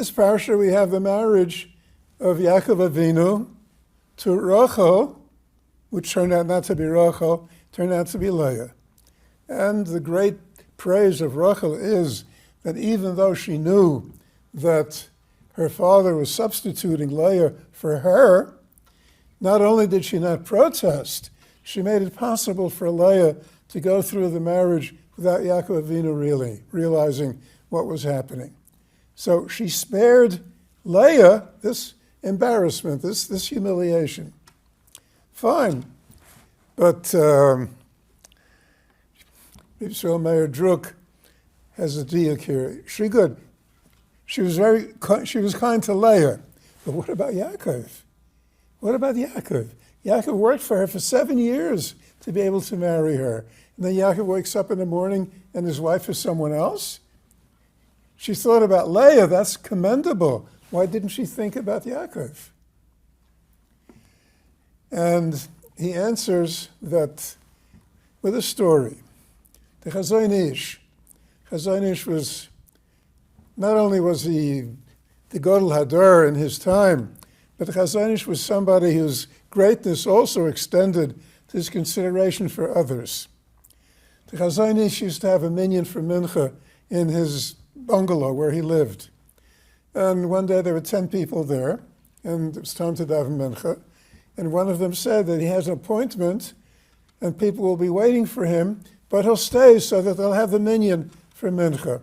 this parasha, we have the marriage of Yaakov Avinu to Rachel, which turned out not to be Rachel, turned out to be Leah. And the great praise of Rachel is that even though she knew that her father was substituting Leah for her, not only did she not protest, she made it possible for Leah to go through the marriage without Yaakov Avinu really realizing what was happening. So she spared Leah this embarrassment, this humiliation. Fine. But Rabbi Meir Druk has a diuk here. She was kind to Leah. But what about Yaakov? What about Yaakov? Yaakov worked for her for 7 years to be able to marry her. And then Yaakov wakes up in the morning and his wife is someone else? She thought about Leah, that's commendable. Why didn't she think about Yaakov? And he answers that with a story. The Chazon Ish was, not only was he the Gadol Hador in his time, but the Chazon Ish was somebody whose greatness also extended to his consideration for others. The Chazon Ish used to have a minyan for mincha in his bungalow where he lived. And one day there were 10 people there, and it was time to daven mincha. And one of them said that he has an appointment, and people will be waiting for him, but he'll stay so that they'll have the minyan for mincha.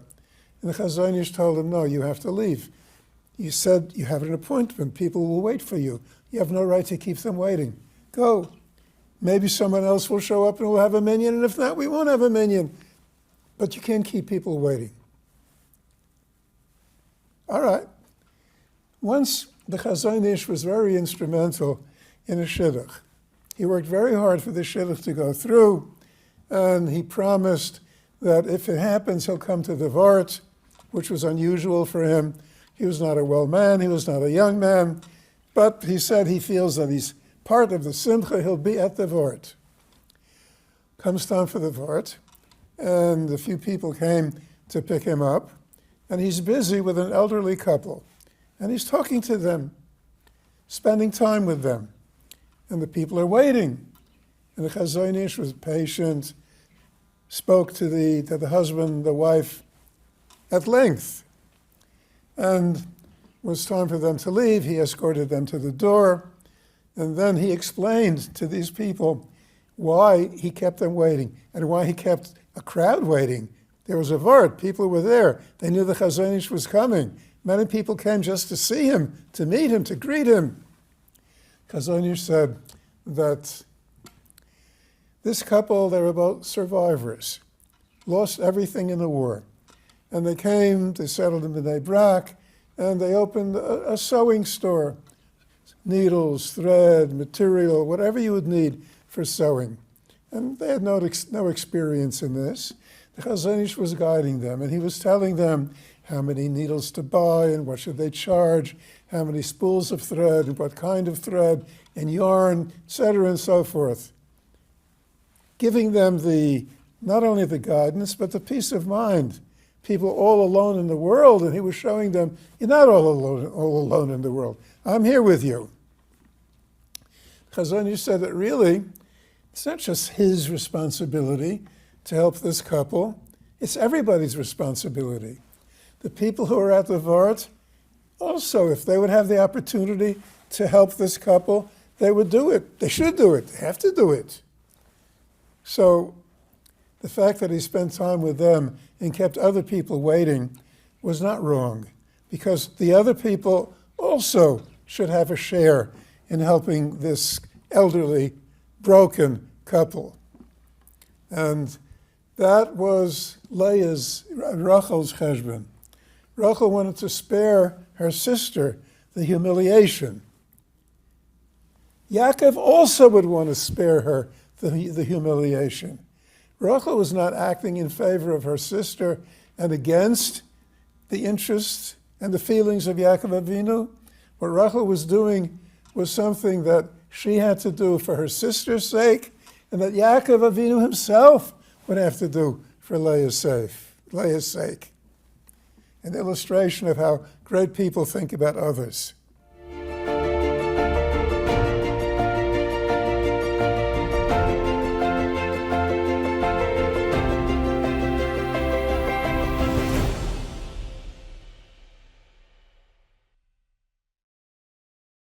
And the Chazon Ish told him, no, you have to leave. You said you have an appointment. People will wait for you. You have no right to keep them waiting. Go. Maybe someone else will show up and we'll have a minyan, and if not, we won't have a minyan. But you can't keep people waiting. All right. Once the Chazon Ish was very instrumental in a shidduch. He worked very hard for the shidduch to go through, and he promised that if it happens, he'll come to the Vart, which was unusual for him. He was not a well man, he was not a young man, but he said he feels that he's part of the simcha, he'll be at the Vart. Comes time for the Vart, and a few people came to pick him up, and he's busy with an elderly couple, and he's talking to them, spending time with them, and the people are waiting. And the Chazon Ish was patient, spoke to the husband, the wife, at length. And it was time for them to leave. He escorted them to the door, and then he explained to these people why he kept them waiting and why he kept a crowd waiting. There was a vart, people were there. They knew the Chazon Ish was coming. Many people came just to see him, to meet him, to greet him. Chazon Ish said that this couple, they were both survivors, lost everything in the war. And they came, they settled in Bnei Brak, and they opened a sewing store. Needles, thread, material, whatever you would need for sewing. And they had no experience in this. The Chazon Ish was guiding them, and he was telling them how many needles to buy and what should they charge, how many spools of thread and what kind of thread and yarn, etc., and so forth. Giving them not only the guidance, but the peace of mind. People all alone in the world, and he was showing them, you're not all alone in the world. I'm here with you. Chazon Ish said that really, it's not just his responsibility to help this couple, it's everybody's responsibility. The people who are at the Vart, also, if they would have the opportunity to help this couple, they would do it. They should do it. They have to do it. So the fact that he spent time with them and kept other people waiting was not wrong, because the other people also should have a share in helping this elderly, broken couple. And that was Rachel's cheshbon. Rachel wanted to spare her sister the humiliation. Yaakov also would want to spare her the humiliation. Rachel was not acting in favor of her sister and against the interests and the feelings of Yaakov Avinu. What Rachel was doing was something that she had to do for her sister's sake, and that Yaakov Avinu himself would have to do for Leah's sake. an illustration of how great people think about others.